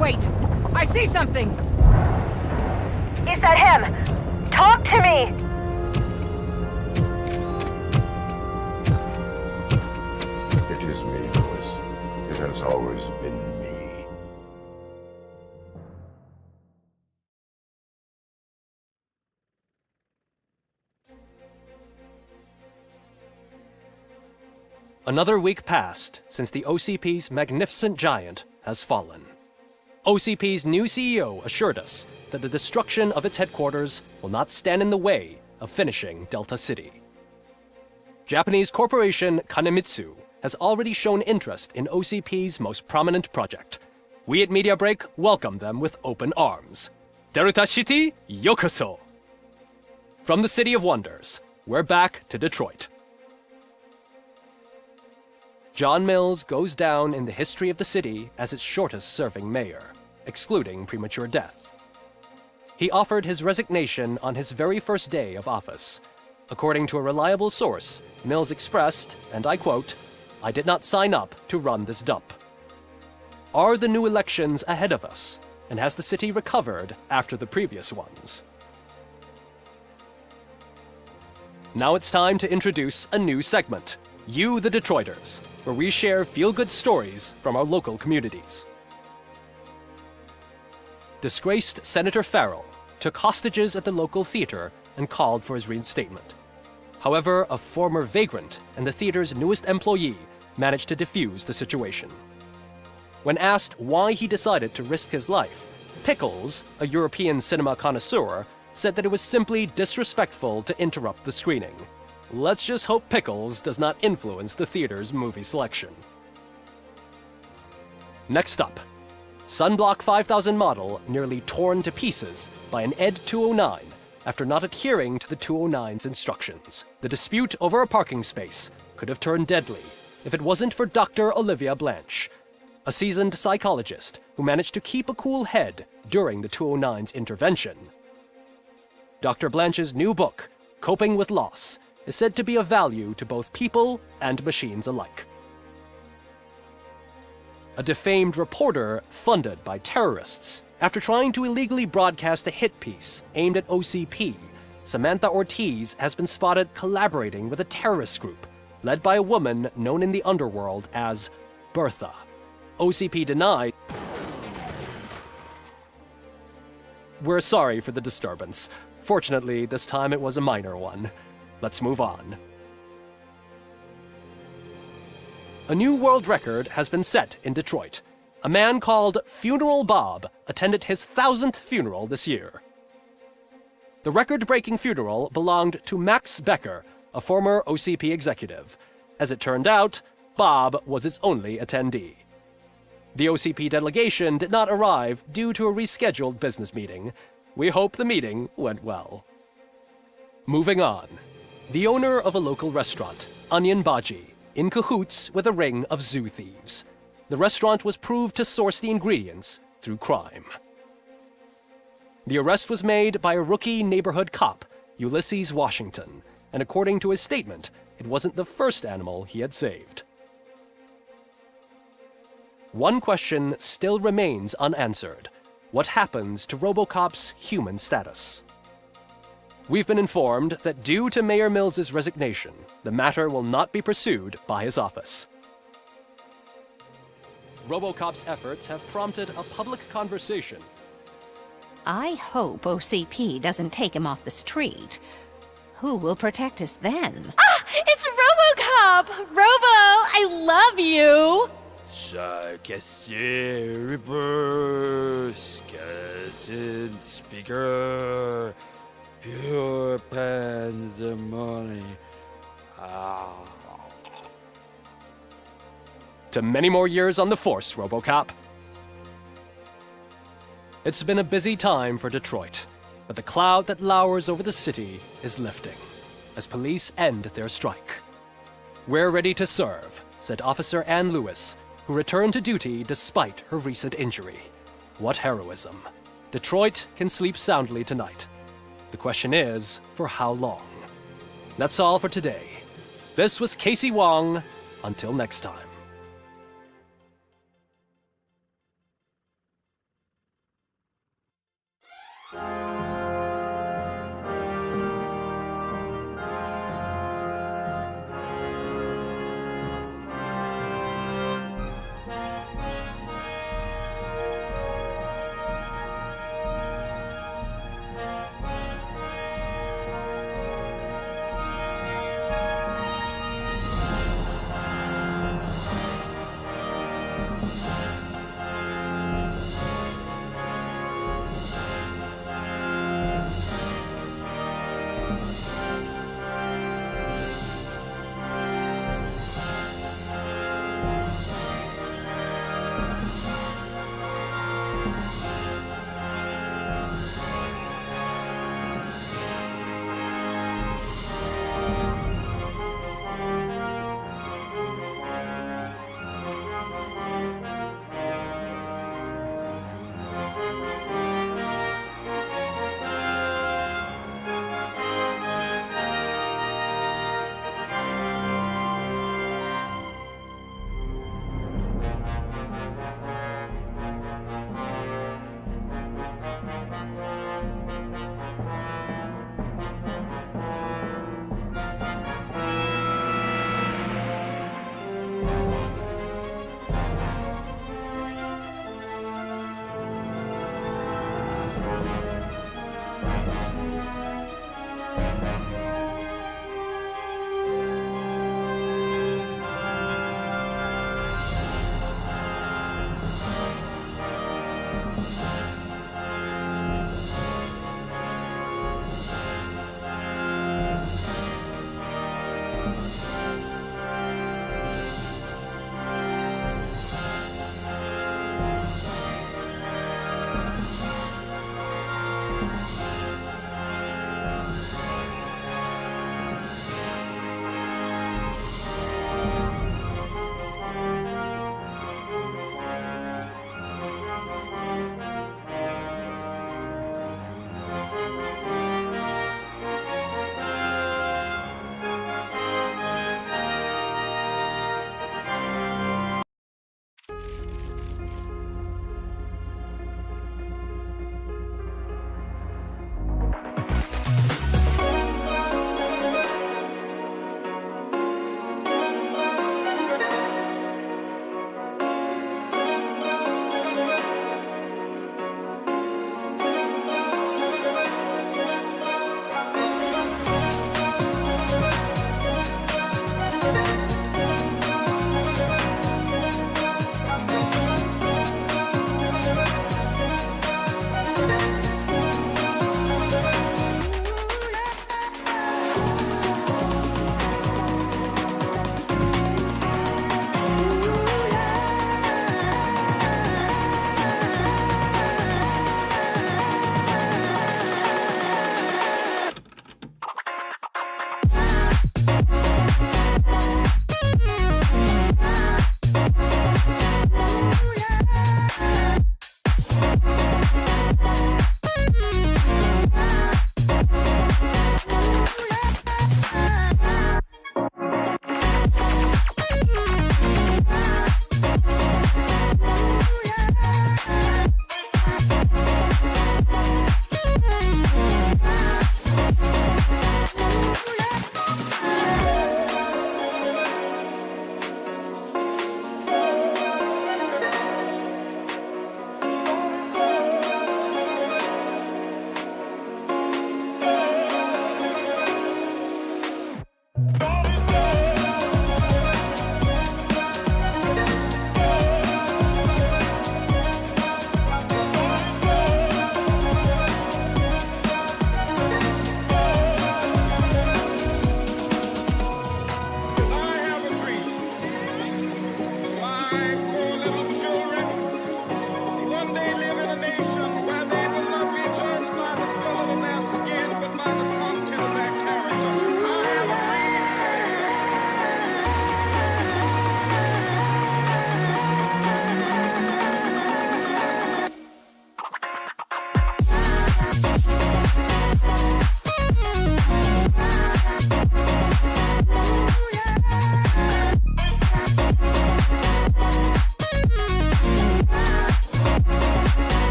Wait! I see something! Is that him? Talk to me! It is me, Louis. It has always been me. Another week passed since the OCP's magnificent giant has fallen. OCP's new CEO assured us that the destruction of its headquarters will not stand in the way of finishing Delta City. Japanese corporation Kanemitsu has already shown interest in OCP's most prominent project. We at Media Break welcome them with open arms. Delta City, yokoso! From the City of Wonders, we're back to Detroit. John Mills goes down in the history of the city as its shortest-serving mayor, excluding premature death. He offered his resignation on his very first day of office. According to a reliable source, Mills expressed, and I quote, "I did not sign up to run this dump." Are the new elections ahead of us, and has the city recovered after the previous ones? Now it's time to introduce a new segment, You the Detroiters, where we share feel-good stories from our local communities. Disgraced Senator Farrell took hostages at the local theater and called for his reinstatement. However, a former vagrant and the theater's newest employee managed to defuse the situation. When asked why he decided to risk his life, Pickles, a European cinema connoisseur, said that it was simply disrespectful to interrupt the screening. Let's just hope Pickles does not influence the theater's movie selection. Next up, Sunblock 5000 model nearly torn to pieces by an ED 209 after not adhering to the 209's instructions. The dispute over a parking space could have turned deadly if it wasn't for Dr. Olivia Blanche, a seasoned psychologist who managed to keep a cool head during the 209's intervention. Dr. Blanche's new book, Coping with Loss, is said to be of value to both people and machines alike. A defamed reporter funded by terrorists after trying to illegally broadcast a hit piece aimed at OCP, Samantha Ortiz has been spotted collaborating with a terrorist group led by a woman known in the underworld as Bertha. OCP denied. We're sorry for the disturbance. Fortunately, this time it was a minor one. Let's move on. A new world record has been set in Detroit. A man called Funeral Bob attended his 1000th funeral this year. The record-breaking funeral belonged to Max Becker, a former OCP executive. As it turned out, Bob was its only attendee. The OCP delegation did not arrive due to a rescheduled business meeting. We hope the meeting went well. Moving on. The owner of a local restaurant, Onion Baji, in cahoots with a ring of zoo thieves. The restaurant was proved to source the ingredients through crime. The arrest was made by a rookie neighborhood cop, Ulysses Washington, and according to his statement, it wasn't the first animal he had saved. One question still remains unanswered. What happens to Robocop's human status? We've been informed that due to Mayor Mills's resignation, the matter will not be pursued by his office. Robocop's efforts have prompted a public conversation. I hope OCP doesn't take him off the street. Who will protect us then? Ah! It's Robocop! Robo, I love you! Reaper, skeleton speaker, pure pandemonium. To many more years on the force, Robocop. It's been a busy time for Detroit, but the cloud that lowers over the city is lifting as police end their strike. We're ready to serve, said Officer Ann Lewis, who returned to duty despite her recent injury. What heroism. Detroit can sleep soundly tonight. The question is, for how long? That's all for today. This was Casey Wong. Until next time.